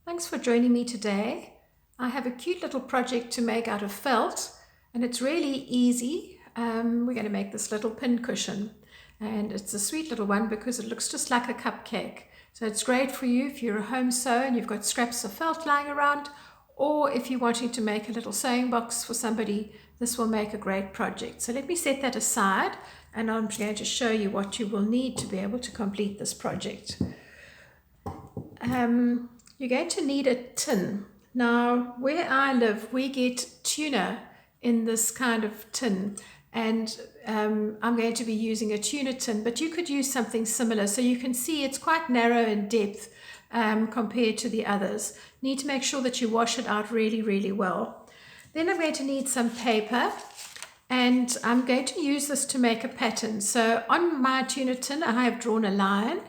Thanks for joining me today. I have a cute little project to make out of felt, and it's really easy. We're going to make this little pin cushion, and it's a sweet little one because it looks just like a cupcake. So it's great for you if you're a home sewer and you've got scraps of felt lying around, or if you're wanting to make a little sewing box for somebody. This will make a great project. So let me set that aside, and I'm going to show you what you will need to be able to complete this project. You're going to need a tin. Now, where I live, we get tuna in this kind of tin, and I'm going to be using a tuna tin, but you could use something similar. So you can see it's quite narrow in depth compared to the others. Need to make sure that you wash it out really, really well. Then I'm going to need some paper, and I'm going to use this to make a pattern. So on my tuna tin, I have drawn a line,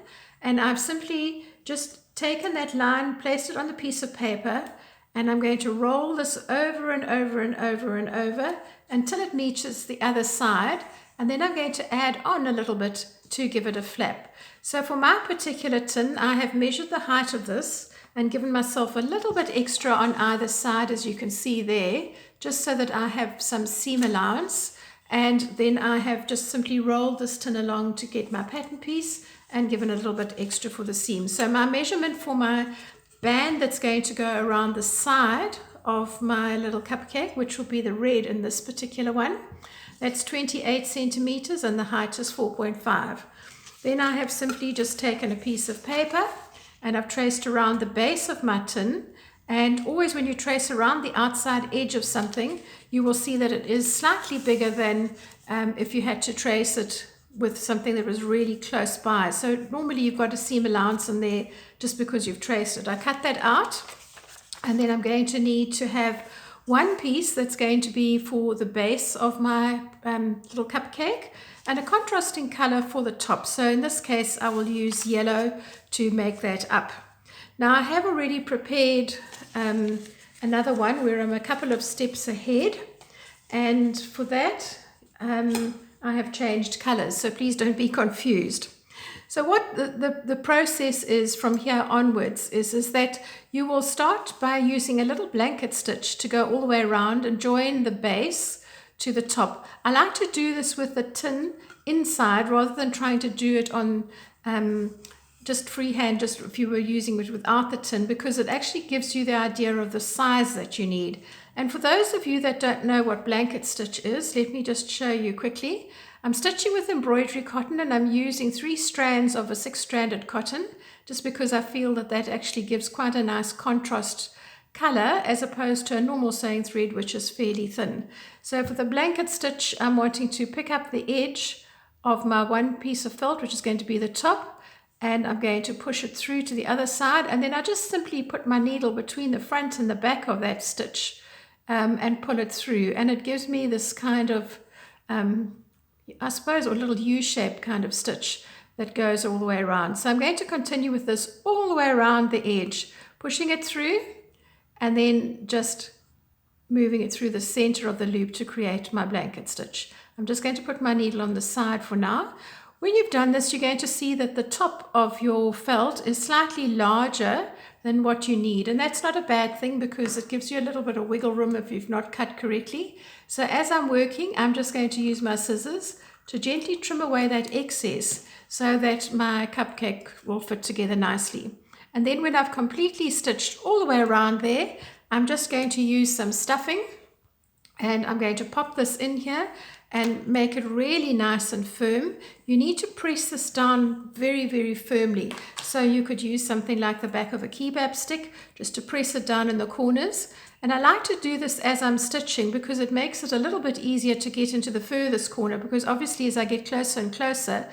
and I've simply just taken that line, placed it on the piece of paper, and I'm going to roll this over and over and over and over until it meets the other side, and then I'm going to add on a little bit to give it a flap. So for my particular tin, I have measured the height of this and given myself a little bit extra on either side, as you can see there, just so that I have some seam allowance. And then I have just simply rolled this tin along to get my pattern piece and given a little bit extra for the seam. So my measurement for my band that's going to go around the side of my little cupcake, which will be the red in this particular one, that's 28 centimeters and the height is 4.5. Then I have simply just taken a piece of paper and I've traced around the base of my tin. And always when you trace around the outside edge of something, you will see that it is slightly bigger than if you had to trace it with something that was really close by. So normally you've got a seam allowance in there just because you've traced it. I cut that out, and then I'm going to need to have one piece that's going to be for the base of my little cupcake and a contrasting color for the top. So in this case, I will use yellow to make that up. Now I have already prepared another one where I'm a couple of steps ahead, and for that I have changed colors, so please don't be confused. So what the process is from here onwards is that you will start by using a little blanket stitch to go all the way around and join the base to the top. I like to do this with the tin inside rather than trying to do it on just freehand, just if you were using it without the tin, because it actually gives you the idea of the size that you need. And for those of you that don't know what blanket stitch is, let me just show you quickly. I'm stitching with embroidery cotton, and I'm using 3 strands of a 6-stranded cotton, just because I feel that that actually gives quite a nice contrast color as opposed to a normal sewing thread, which is fairly thin. So for the blanket stitch, I'm wanting to pick up the edge of my one piece of felt, which is going to be the top, and I'm going to push it through to the other side, and then I just simply put my needle between the front and the back of that stitch and pull it through, and it gives me this kind of I suppose a little U-shaped kind of stitch that goes all the way around. So I'm going to continue with this all the way around the edge, pushing it through and then just moving it through the center of the loop to create my blanket stitch. I'm just going to put my needle on the side for now. When you've done this, you're going to see that the top of your felt is slightly larger than what you need. And that's not a bad thing because it gives you a little bit of wiggle room if you've not cut correctly. So as I'm working, I'm just going to use my scissors to gently trim away that excess so that my cupcake will fit together nicely. And then when I've completely stitched all the way around there, I'm just going to use some stuffing, and I'm going to pop this in here and make it really nice and firm. You need to press this down very, very firmly. So you could use something like the back of a kebab stick just to press it down in the corners. And I like to do this as I'm stitching because it makes it a little bit easier to get into the furthest corner, because obviously as I get closer and closer,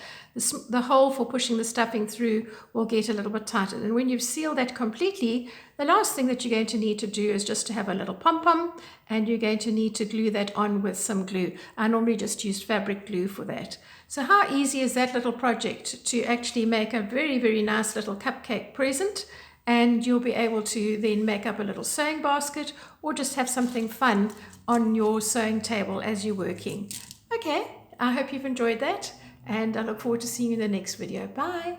the hole for pushing the stuffing through will get a little bit tighter. And when you've sealed that completely, the last thing that you're going to need to do is just to have a little pom-pom, and you're going to need to glue that on with some glue. I normally just use fabric glue for that. So how easy is that little project to actually make a very, very nice little cupcake present? And you'll be able to then make up a little sewing basket or just have something fun on your sewing table as you're working. Okay, I hope you've enjoyed that, and I look forward to seeing you in the next video. Bye.